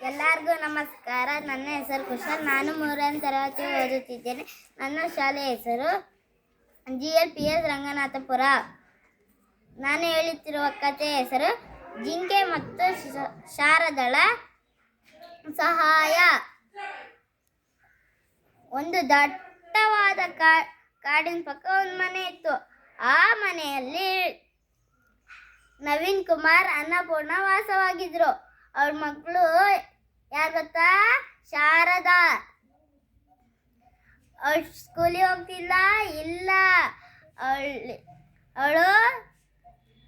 ಎಲ್ಲರಿಗೂ ನಮಸ್ಕಾರ. ನನ್ನ ಹೆಸರು ಕುಶಲ್. ನಾನು 3ನೇ ತರಗತಿ ಓದುತ್ತಿದ್ದೇನೆ. ನನ್ನ ಶಾಲೆಯ ಹೆಸರು GLPS ರಂಗನಾಥಪುರ. ನಾನು ಹೇಳುತ್ತಿರುವ ಕಥೆಯ ಹೆಸರು ಜಿಂಕೆ ಮತ್ತು ಶಾರದಳ ಸಹಾಯ. ಒಂದು ದಟ್ಟವಾದ ಕಾಡಿನ ಪಕ್ಕ ಒಂದು ಮನೆ ಇತ್ತು. ಆ ಮನೆಯಲ್ಲಿ ನವೀನ್ ಕುಮಾರ್, ಅನ್ನಪೂರ್ಣ ವಾಸವಾಗಿದ್ರು. ಅವ್ರ ಮಕ್ಕಳು ಯಾರು ಗೊತ್ತಾ? ಶಾರದಾ. ಅವಳು ಸ್ಕೂಲಿಗೆ ಹೋಗ್ತಿಲ್ಲ, ಇಲ್ಲ, ಅವಳು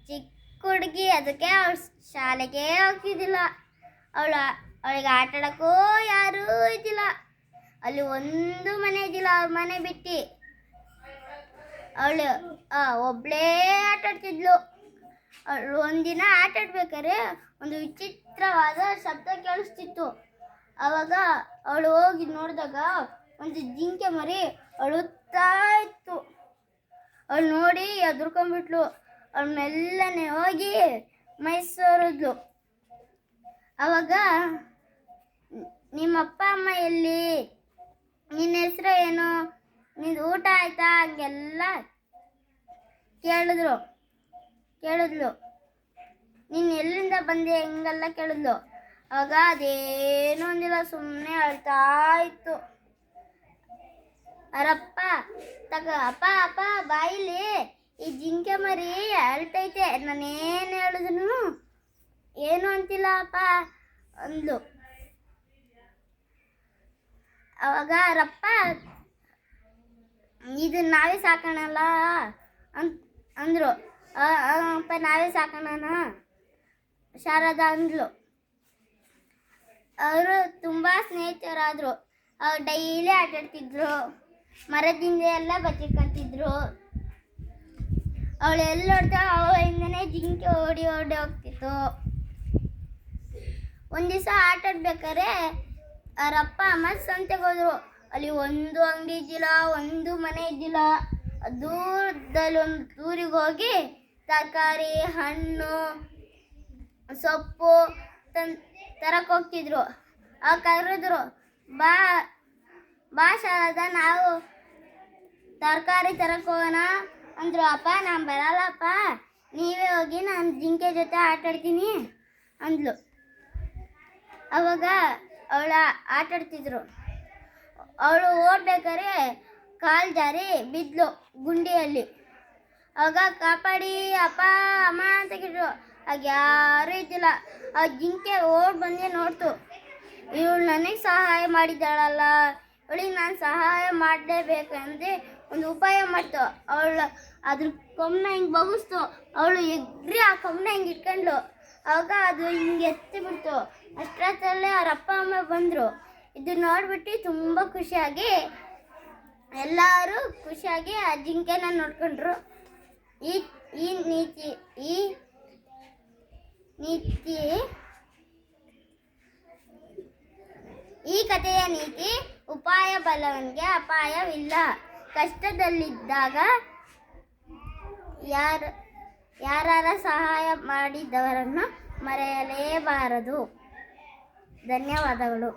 ಚಿಕ್ಕ ಹುಡುಗಿ, ಅದಕ್ಕೆ ಅವಳು ಶಾಲೆಗೆ ಹೋಗ್ತಿದ್ದಿಲ್ಲ. ಅವಳಿಗೆ ಆಟ ಆಡೋಕ್ಕೂ ಯಾರೂ ಇದ್ದಿಲ್ಲ. ಅಲ್ಲಿ ಒಂದು ಮನೆ ಇದ್ದಿಲ್ಲ, ಅವ್ರ ಮನೆ ಬಿಟ್ಟು. ಅವಳು ಒಬ್ಬಳೇ ಆಟ ಆಡ್ತಿದ್ಲು. ಅವಳು ಒಂದಿನ ಆಟ ಆಡ್ಬೇಕಾದ್ರೆ ಒಂದು ವಿಚಿತ್ರವಾದ ಶಬ್ದ ಕೇಳಿಸ್ತಿತ್ತು. ಆವಾಗ ಅವಳು ಹೋಗಿ ನೋಡಿದಾಗ ಒಂದು ಜಿಂಕೆ ಮರಿ ಅಳುತ್ತಾ ಇತ್ತು. ಅವಳು ನೋಡಿ ಎದುರ್ಕೊಂಡ್ಬಿಟ್ಲು. ಅವಳು ಮೆಲ್ಲನೆ ಹೋಗಿ ಮೈಸೂರಿದ್ಲು. ಆವಾಗ ನಿಮ್ಮ ಅಪ್ಪ ಅಮ್ಮ ಎಲ್ಲಿ? ನಿನ್ನ ಹೆಸರು ಏನು? ನಿಂದು ಊಟ ಆಯ್ತಾ? ಹಂಗೆಲ್ಲ ಕೇಳಿದ್ಲು. ನೀನು ಎಲ್ಲಿಂದ ಬಂದೆ? ಹಿಂಗೆಲ್ಲ ಕೇಳಿದ್ಲು. ಆವಾಗ ಅದೇನೂ ಅಂದಿಲ್ಲ, ಸುಮ್ಮನೆ ಅಳ್ತಾ ಇತ್ತು. ಅವರಪ್ಪ ಅಪ್ಪ ಬಾಯಿಲಿ ಈ ಜಿಂಕೆ ಮರಿ ಅಳ್ತೈತೆ, ನಾನೇನು ಹೇಳಿದ್ರು ಏನು ಅಂತಿಲ್ಲ ಅಪ್ಪ ಅಂದ್ಲು. ಅವಾಗ ಅವರಪ್ಪ ಇದು ನಾವೇ ಸಾಕೋಣಲ್ಲ ಅಂದರು. ಅಪ್ಪ ನಾವೇ ಸಾಕೋಣ ಶಾರದಾ ಅಂದ್ಲು. ಅವರು ತುಂಬ ಸ್ನೇಹಿತರಾದರು. ಅವ್ರು ಡೈಲಿ ಆಟಾಡ್ತಿದ್ರು, ಮರದಿಂದ ಎಲ್ಲ ಬಚ್ಚಿಕೊಂತಿದ್ರು. ಅವಳು ಎಲ್ಲಿ ನೋಡ್ತಾಳೆ ಅವಳಿಂದನೇ ಜಿಂಕೆ ಓಡಿ ಹೋಗ್ತಿತ್ತು. ಒಂದು ದಿವಸ ಆಟಾಡ್ಬೇಕಾದ್ರೆ ಅವರಪ್ಪ ಅಮ್ಮ ಸಂತೆಗೆ ಹೋದ್ರು. ಅಲ್ಲಿ ಒಂದು ಅಂಗಡಿ ಇದ್ದಿಲ್ಲ, ಒಂದು ಮನೆ ಇದ್ದಿಲ್ಲ. ದೂರದಲ್ಲಿ ಒಂದು ಊರಿಗೆ ಹೋಗಿ ತರಕಾರಿ, ಹಣ್ಣು, ಸೊಪ್ಪು ತರಕ್ಕೆ ಹೋಗ್ತಿದ್ರು. ಅವಾಗ ಕರೆದ್ರು, ಬಾ ಶಾರದಾ, ನಾವು ತರಕಾರಿ ತರಕ್ಕೆ ಹೋಗೋಣ ಅಂದರು. ಅಪ್ಪ ನಾನು ಬರಲ್ಲಪ್ಪ, ನೀವೇ ಹೋಗಿ, ನಾನು ಜಿಂಕೆ ಜೊತೆ ಆಟಾಡ್ತೀನಿ ಅಂದ್ಲು. ಅವಾಗ ಅವಳು ಆಟಾಡ್ತಿದ್ರು. ಅವಳು ಓಡ್ಬೇಕಾದ್ರೆ ಕಾಲು ಜಾರಿ ಬಿದ್ಲು ಗುಂಡಿಯಲ್ಲಿ. ಆವಾಗ ಕಾಪಾಡಿ ಅಪ್ಪ ಅಮ್ಮ ಅಂತ ಕೇಳಿದ್ರು. ಆಗ ಯಾರೂ ಇದ್ದಿಲ್ಲ. ಆ ಜಿಂಕೆ ಬಂದೇ ನೋಡ್ತು. ಇವಳು ನನಗೆ ಸಹಾಯ ಮಾಡಿದ್ದಾಳಲ್ಲ, ಇವಳಿಗೆ ನಾನು ಸಹಾಯ ಮಾಡಲೇಬೇಕು ಅಂದರೆ ಒಂದು ಉಪಾಯ ಮಾಡ್ತು. ಅವಳು ಅದ್ರ ಕೊಂಬನ್ನ ಹಿಂಗೆ ಬಗ್ಗಿಸ್ತು. ಅವಳು ಎಗ್ರಿ ಆ ಕೊಂಬನ್ನ ಹಿಂಗೆ ಇಟ್ಕೊಂಡ್ಲು. ಆವಾಗ ಅದು ಹಿಂಗೆ ಎತ್ತಿ ಬಿಡ್ತು. ಅಷ್ಟರಲ್ಲೇ ಅವ್ರ ಅಪ್ಪ ಅಮ್ಮ ಬಂದರು. ಇದು ನೋಡಿಬಿಟ್ಟು ತುಂಬ ಖುಷಿಯಾಗಿ ಎಲ್ಲರೂ ಖುಷಿಯಾಗಿ ಆ ಜಿಂಕೆನ ನೋಡ್ಕೊಂಡ್ರು. ಈ ಕಥೆಯ ನೀತಿ: ಉಪಾಯ ಬಲ್ಲವನಿಗೆ ಅಪಾಯವಿಲ್ಲ. ಕಷ್ಟದಲ್ಲಿದ್ದಾಗ ಯಾರ ಸಹಾಯ ಮಾಡಿದವರನ್ನು ಮರೆಯಲೇಬಾರದು. ಧನ್ಯವಾದಗಳು.